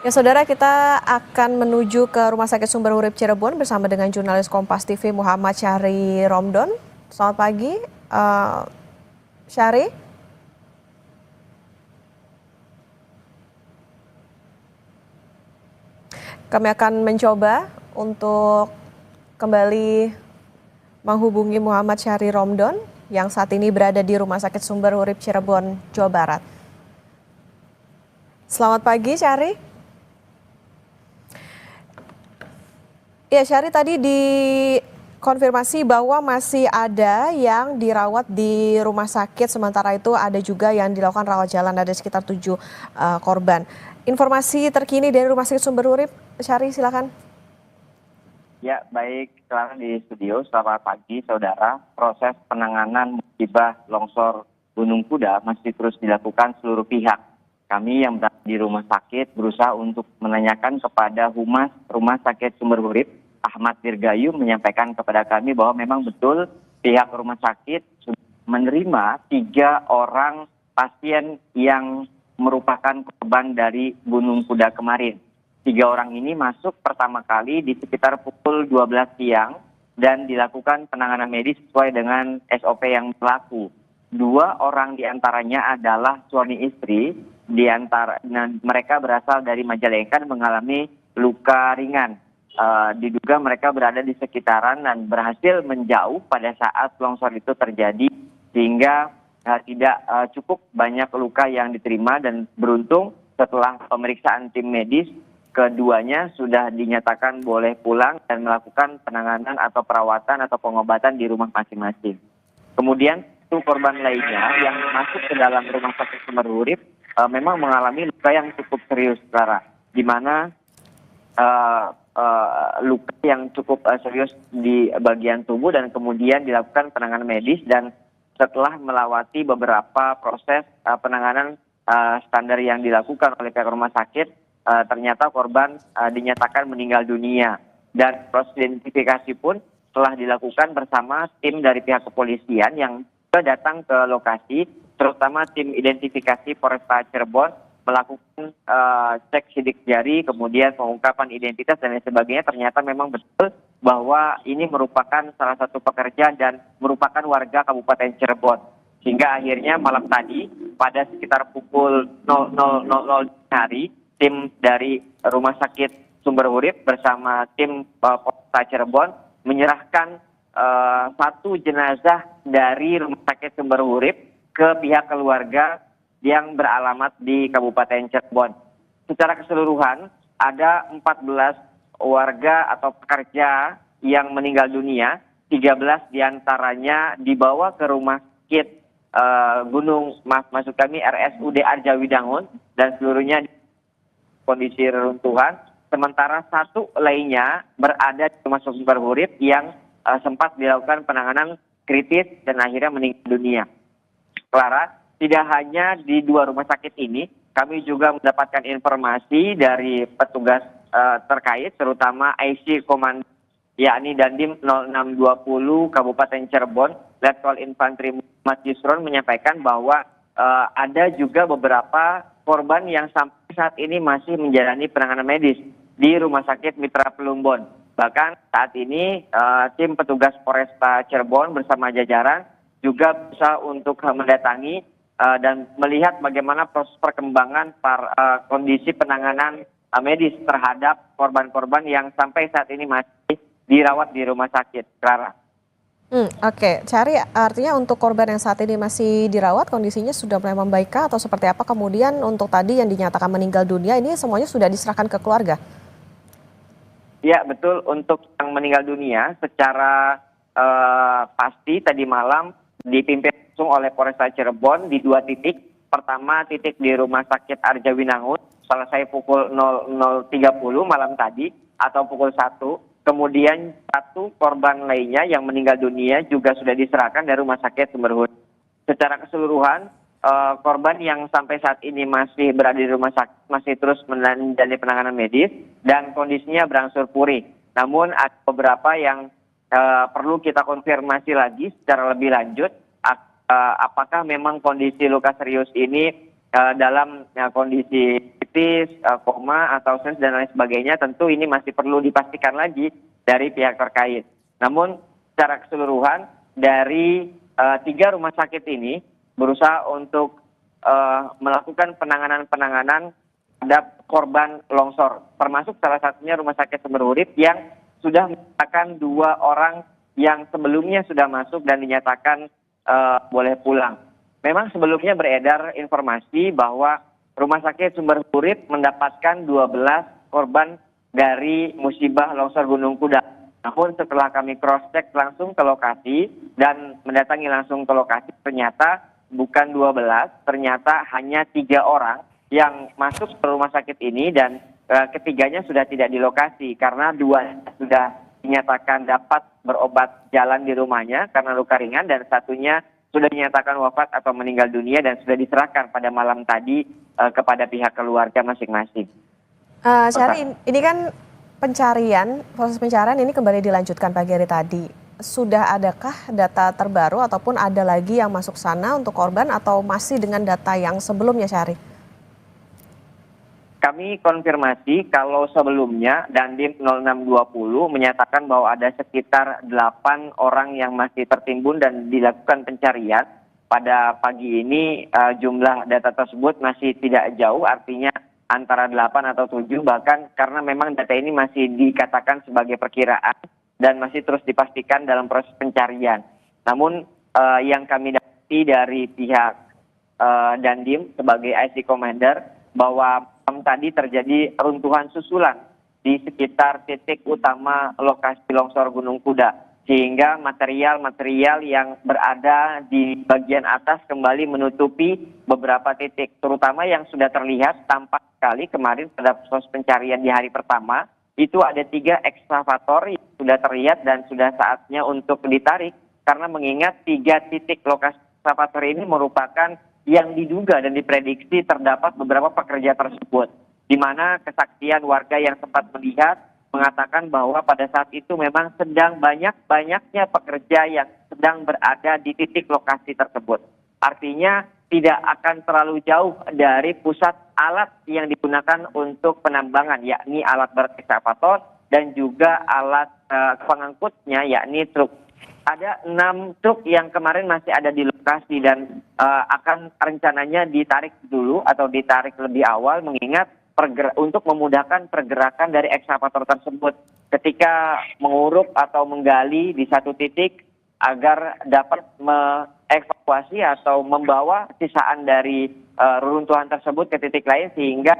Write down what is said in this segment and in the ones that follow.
Ya saudara, kita akan menuju ke Rumah Sakit Sumber Urip Cirebon bersama dengan jurnalis Kompas TV Muhammad Syahri Romdon. Selamat pagi, Syahri. Kami akan mencoba untuk kembali menghubungi Muhammad Syahri Romdon yang saat ini berada di Rumah Sakit Sumber Urip Cirebon, Jawa Barat. Selamat pagi, Syahri. Ya, Syahri, tadi dikonfirmasi bahwa masih ada yang dirawat di rumah sakit, sementara itu ada juga yang dilakukan rawat jalan, ada sekitar 7 korban. Informasi terkini dari Rumah Sakit Sumber Urip, Syahri, silakan. Ya, baik, sekarang di studio. Selamat pagi, saudara. Proses penanganan musibah longsor Gunung Kuda masih terus dilakukan seluruh pihak. Kami yang berada di rumah sakit berusaha untuk menanyakan kepada Humas Rumah Sakit Sumber Urip, Ahmad Dirgayu, menyampaikan kepada kami bahwa memang betul pihak rumah sakit sudah menerima 3 orang pasien yang merupakan korban dari Gunung Kuda kemarin. 3 orang ini masuk pertama kali di sekitar pukul 12 siang dan dilakukan penanganan medis sesuai dengan SOP yang berlaku. 2 orang diantaranya adalah suami istri. Mereka berasal dari Majalengka dan mengalami luka ringan. Diduga mereka berada di sekitaran dan berhasil menjauh pada saat longsor itu terjadi, sehingga tidak cukup banyak luka yang diterima, dan beruntung setelah pemeriksaan tim medis, keduanya sudah dinyatakan boleh pulang dan melakukan penanganan atau perawatan atau pengobatan di rumah masing-masing. Kemudian itu korban lainnya yang masuk ke dalam Rumah Sakit Sumber Urip memang mengalami luka yang cukup serius, Clara, di mana luka yang cukup serius di bagian tubuh, dan kemudian dilakukan penanganan medis, dan setelah melewati beberapa proses penanganan standar yang dilakukan oleh pihak rumah sakit, ternyata korban dinyatakan meninggal dunia, dan proses identifikasi pun telah dilakukan bersama tim dari pihak kepolisian yang datang ke lokasi, terutama tim identifikasi Polresta Cirebon melakukan cek sidik jari, kemudian pengungkapan identitas dan lain sebagainya. Ternyata memang betul bahwa ini merupakan salah satu pekerja dan merupakan warga Kabupaten Cirebon. Sehingga akhirnya malam tadi pada sekitar pukul 00.00 hari, tim dari Rumah Sakit Sumber Urip bersama tim Polresta Cirebon menyerahkan 1 jenazah dari Rumah Sakit Sumber Urip ke pihak keluarga yang beralamat di Kabupaten Cirebon. Secara keseluruhan ada 14 warga atau pekerja yang meninggal dunia, 13 diantaranya dibawa ke rumah sakit maksud kami RSUD Arjawidangun, dan seluruhnya kondisi reruntuhan. Sementara 1 lainnya berada di Rumah Sakit Sumber Urip yang sempat dilakukan penanganan kritis dan akhirnya meninggal dunia. Clara, tidak hanya di 2 rumah sakit ini, kami juga mendapatkan informasi dari petugas terkait, terutama IC Komando, yakni Dandim 0620 Kabupaten Cirebon, Letkol Infantri Muhammad Yusron, menyampaikan bahwa ada juga beberapa korban yang sampai saat ini masih menjalani penanganan medis di Rumah Sakit Mitra Plumbon. Bahkan saat ini tim petugas Polresta Cirebon bersama jajaran juga bisa untuk mendatangi dan melihat bagaimana proses perkembangan kondisi penanganan medis terhadap korban-korban yang sampai saat ini masih dirawat di rumah sakit, Clara. Oke, Syahri, artinya untuk korban yang saat ini masih dirawat kondisinya sudah mulai membaik atau seperti apa? Kemudian untuk tadi yang dinyatakan meninggal dunia ini semuanya sudah diserahkan ke keluarga? Ya, betul. Untuk yang meninggal dunia secara pasti tadi malam dipimpin langsung oleh Polresta Cirebon di 2 titik. Pertama, titik di Rumah Sakit Arjawidangun selesai pukul 00.30 malam tadi atau pukul 1. Kemudian 1 korban lainnya yang meninggal dunia juga sudah diserahkan dari Rumah Sakit Sumber Urip. Secara keseluruhan, korban yang sampai saat ini masih berada di rumah sakit masih terus menjalani penanganan medis dan kondisinya berangsur pulih. Namun ada beberapa yang perlu kita konfirmasi lagi secara lebih lanjut, apakah memang kondisi luka serius ini dalam kondisi kritis, koma atau sens dan lain sebagainya, tentu ini masih perlu dipastikan lagi dari pihak terkait. Namun secara keseluruhan dari 3 rumah sakit ini berusaha untuk melakukan penanganan terhadap korban longsor, termasuk salah satunya Rumah Sakit Sumber Urip yang sudah menyatakan 2 orang yang sebelumnya sudah masuk dan dinyatakan boleh pulang. Memang sebelumnya beredar informasi bahwa Rumah Sakit Sumber Urip mendapatkan 12 korban dari musibah longsor Gunung Kuda. Namun setelah kami cross-check langsung ke lokasi dan mendatangi langsung ke lokasi, ternyata bukan 12, ternyata hanya 3 orang yang masuk ke rumah sakit ini dan ketiganya sudah tidak di lokasi karena 2 sudah dinyatakan dapat berobat jalan di rumahnya karena luka ringan dan satunya sudah dinyatakan wafat atau meninggal dunia dan sudah diserahkan pada malam tadi kepada pihak keluarga masing-masing. Syahri, ini kan proses pencarian ini kembali dilanjutkan pagi hari tadi. Sudah adakah data terbaru ataupun ada lagi yang masuk sana untuk korban atau masih dengan data yang sebelumnya, Syahri? Kami konfirmasi kalau sebelumnya Dandim 0620 menyatakan bahwa ada sekitar 8 orang yang masih tertimbun dan dilakukan pencarian. Pada pagi ini jumlah data tersebut masih tidak jauh, artinya antara 8 atau 7 bahkan karena memang data ini masih dikatakan sebagai perkiraan dan masih terus dipastikan dalam proses pencarian. Namun yang kami dapati dari pihak Dandim sebagai IC Commander bahwa tadi terjadi runtuhan susulan di sekitar titik utama lokasi longsor Gunung Kuda, sehingga material-material yang berada di bagian atas kembali menutupi beberapa titik, terutama yang sudah terlihat tampak sekali kemarin pada proses pencarian di hari pertama, itu ada 3 ekskavator yang sudah terlihat dan sudah saatnya untuk ditarik, karena mengingat 3 titik lokasi ekskavator ini merupakan yang diduga dan diprediksi terdapat beberapa pekerja tersebut, di mana kesaksian warga yang sempat melihat mengatakan bahwa pada saat itu memang sedang banyaknya pekerja yang sedang berada di titik lokasi tersebut. Artinya tidak akan terlalu jauh dari pusat alat yang digunakan untuk penambangan, yakni alat berat ekskavator dan juga alat pengangkutnya, yakni truk. Ada 6 truk yang kemarin masih ada di lokasi dan akan rencananya ditarik dulu atau ditarik lebih awal mengingat untuk memudahkan pergerakan dari ekskavator tersebut ketika menguruk atau menggali di satu titik agar dapat mengevakuasi atau membawa sisaan dari reruntuhan tersebut ke titik lain sehingga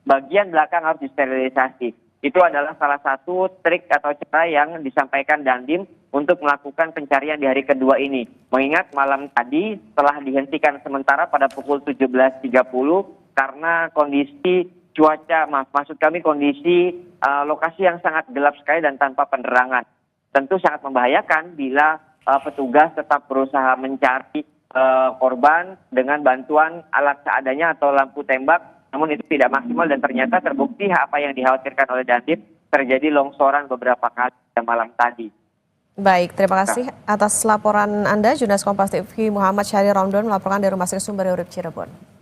bagian belakang harus disterilisasi. Itu adalah salah satu trik atau cara yang disampaikan Dandim untuk melakukan pencarian di hari kedua ini. Mengingat malam tadi telah dihentikan sementara pada pukul 17.30 karena kondisi kondisi lokasi yang sangat gelap sekali dan tanpa penerangan. Tentu sangat membahayakan bila petugas tetap berusaha mencari korban dengan bantuan alat seadanya atau lampu tembak. Namun itu tidak maksimal dan ternyata terbukti apa yang dikhawatirkan oleh Dandim, terjadi longsoran beberapa kali pada malam tadi. Baik, terima kasih atas laporan Anda. Jurnalis Kompas TV Muhammad Syahri Romdon melaporkan dari Rumah Sakit Sumber Urip Cirebon.